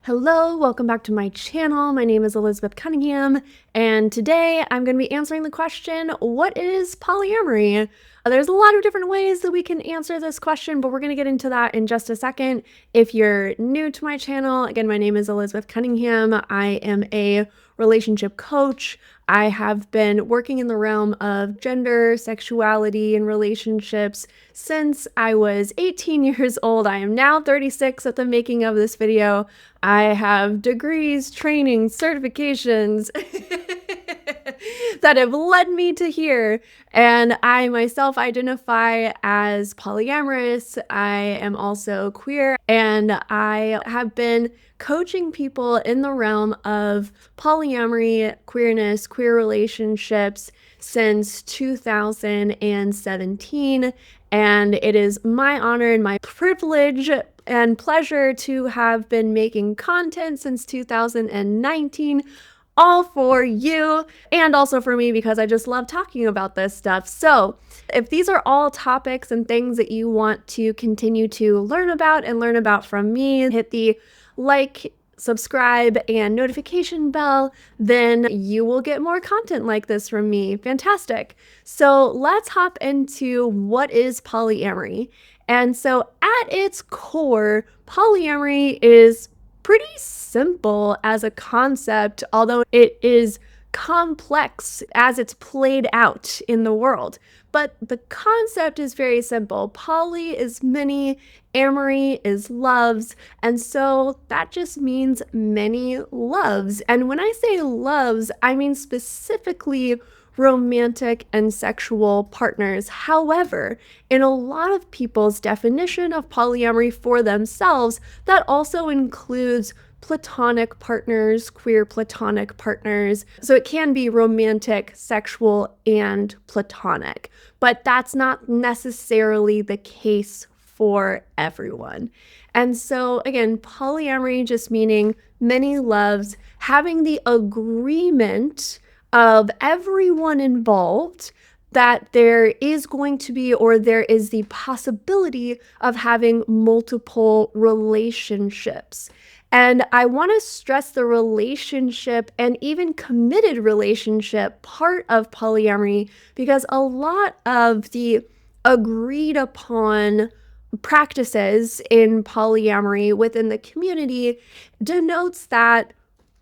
Hello, welcome back to my channel. My name is Elizabeth Cunningham, and today I'm going to be answering the question, what is polyamory? There's a lot of different ways that we can answer this question, but we're going to get into that in just a second. If you're new to my channel, again, my name is Elizabeth Cunningham. I am a relationship coach. I have been working in the realm of gender, sexuality, and relationships since I was 18 years old. I am now 36 at the making of this video. I have degrees, training, certifications that have led me to here. And I myself identify as polyamorous. I am also queer, and I have been coaching people in the realm of polyamory, queerness, queer relationships since 2017. And it is my honor and my privilege and pleasure to have been making content since 2019, all for you and also for me because I just love talking about this stuff. So if these are all topics and things that you want to continue to learn about from me, hit the like, subscribe, and notification bell, then you will get more content like this from me. Fantastic. So let's hop into what is polyamory. And so at its core, polyamory is pretty simple as a concept, although it is complex as it's played out in the world. But the concept is very simple. Poly is many, amory is loves, and so that just means many loves. And when I say loves, I mean specifically romantic and sexual partners. However, in a lot of people's definition of polyamory for themselves, that also includes platonic partners, queer platonic partners. So it can be romantic, sexual, and platonic, but that's not necessarily the case for everyone. And so again, polyamory just meaning many loves, having the agreement of everyone involved that there is going to be, or there is the possibility of having multiple relationships. And I want to stress the relationship and even committed relationship part of polyamory because a lot of the agreed upon practices in polyamory within the community denotes that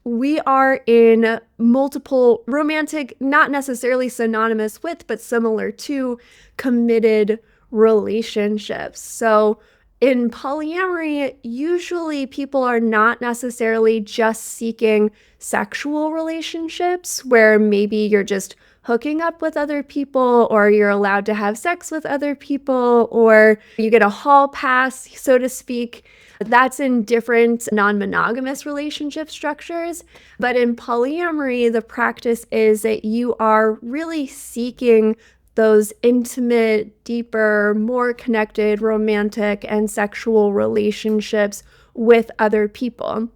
we are in multiple romantic, not necessarily synonymous with, but similar to committed relationships. So in polyamory, usually people are not necessarily just seeking sexual relationships where maybe you're just hooking up with other people, or you're allowed to have sex with other people, or you get a hall pass, so to speak. That's in different non-monogamous relationship structures. But in polyamory, the practice is that you are really seeking those intimate, deeper, more connected, romantic, and sexual relationships with other people.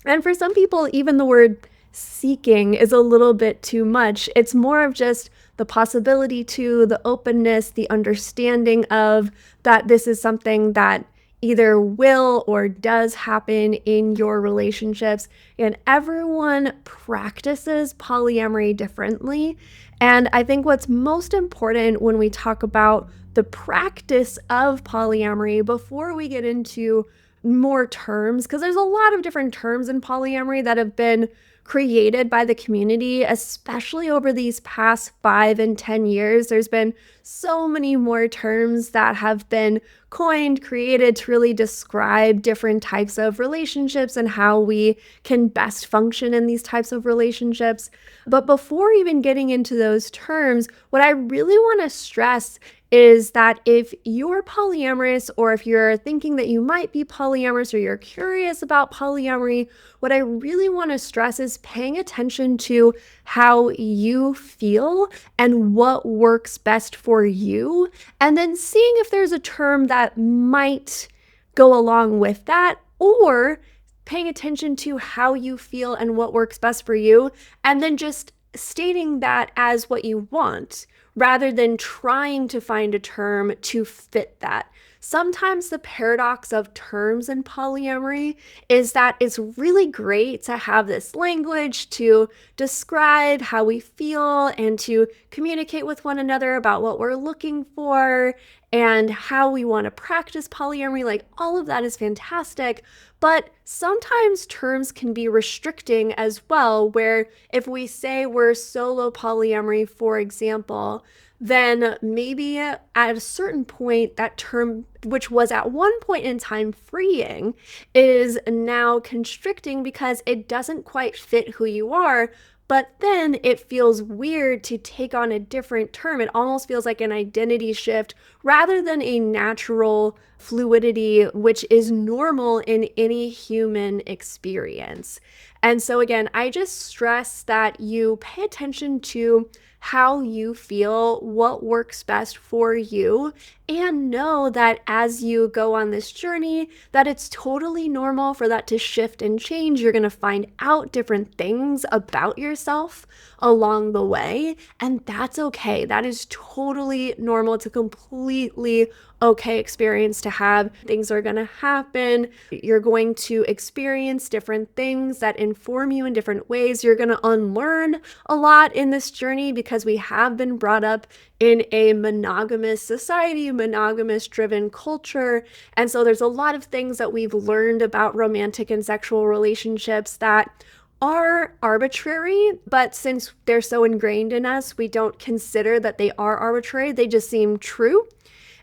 And for some people, even the word seeking is a little bit too much. It's more of just the possibility to, the openness, the understanding of that this is something that either will or does happen in your relationships. And everyone practices polyamory differently. And I think what's most important when we talk about the practice of polyamory, before we get into more terms, because there's a lot of different terms in polyamory that have been created by the community, especially over these past 5 and 10 years. There's been so many more terms that have been coined, created to really describe different types of relationships and how we can best function in these types of relationships. But before even getting into those terms, what I really want to stress is that if you're polyamorous, or if you're thinking that you might be polyamorous, or you're curious about polyamory, what I really want to stress is paying attention to how you feel and what works best for you, and then seeing if there's a term that might go along with that, or paying attention to how you feel and what works best for you, and then just stating that as what you want, rather than trying to find a term to fit that. sometimes the paradox of terms in polyamory is that it's really great to have this language to describe how we feel and to communicate with one another about what we're looking for and how we want to practice polyamory. Like, all of that is fantastic. But sometimes terms can be restricting as well, where if we say we're solo polyamory, for example, then maybe at a certain point, that term, which was at one point in time freeing, is now constricting because it doesn't quite fit who you are. But then it feels weird to take on a different term. It almost feels like an identity shift rather than a natural fluidity, which is normal in any human experience. And so, again, I just stress that you pay attention to how you feel, what works best for you, and know that as you go on this journey, that it's totally normal for that to shift and change. You're going to find out different things about yourself along the way, and that's okay. That is totally normal. It's a completely okay experience to have. Things are going to happen. You're going to experience different things that inform you in different ways. You're going to unlearn a lot in this journey because we have been brought up in a monogamous society, monogamous driven culture. And so there's a lot of things that we've learned about romantic and sexual relationships that are arbitrary, but since they're so ingrained in us, we don't consider that they are arbitrary. They just seem true.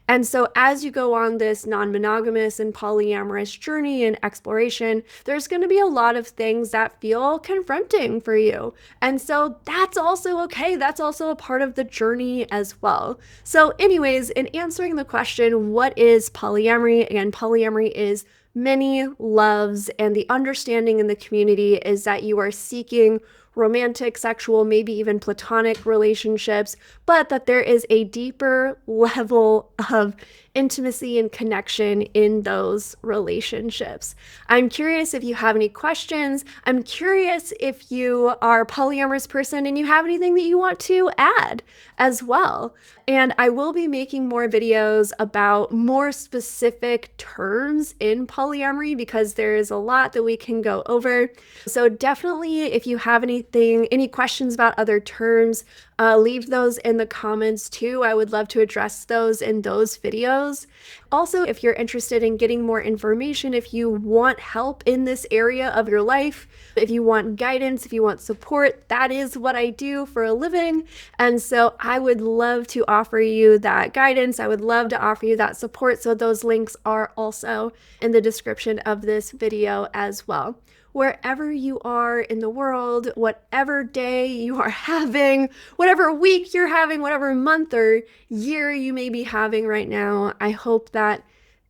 And so as you go on this non-monogamous and polyamorous journey and exploration, there's going to be a lot of things that feel confronting for you. And so that's also okay. That's also a part of the journey as well. So anyways, in answering the question, what is polyamory? Again, polyamory is many loves, and the understanding in the community is that you are seeking romantic, sexual, maybe even platonic relationships, but that there is a deeper level of intimacy and connection in those relationships. I'm curious if you have any questions. I'm curious if you are a polyamorous person and you have anything that you want to add as well. And I will be making more videos about more specific terms in polyamory because there is a lot that we can go over. So definitely, if you have any questions about other terms, leave those in the comments too. I would love to address those in those videos. Also, if you're interested in getting more information, if you want help in this area of your life, if you want guidance, if you want support, that is what I do for a living. And so I would love to offer you that guidance. I would love to offer you that support. So those links are also in the description of this video as well. Wherever you are in the world, whatever day you are having, whatever week you're having, whatever month or year you may be having right now, I hope that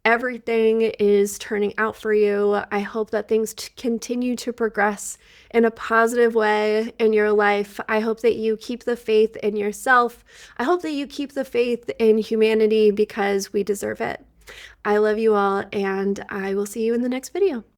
everything is turning out for you. I hope that things continue to progress in a positive way in your life. I hope that you keep the faith in yourself. I hope that you keep the faith in humanity because we deserve it. I love you all, and I will see you in the next video.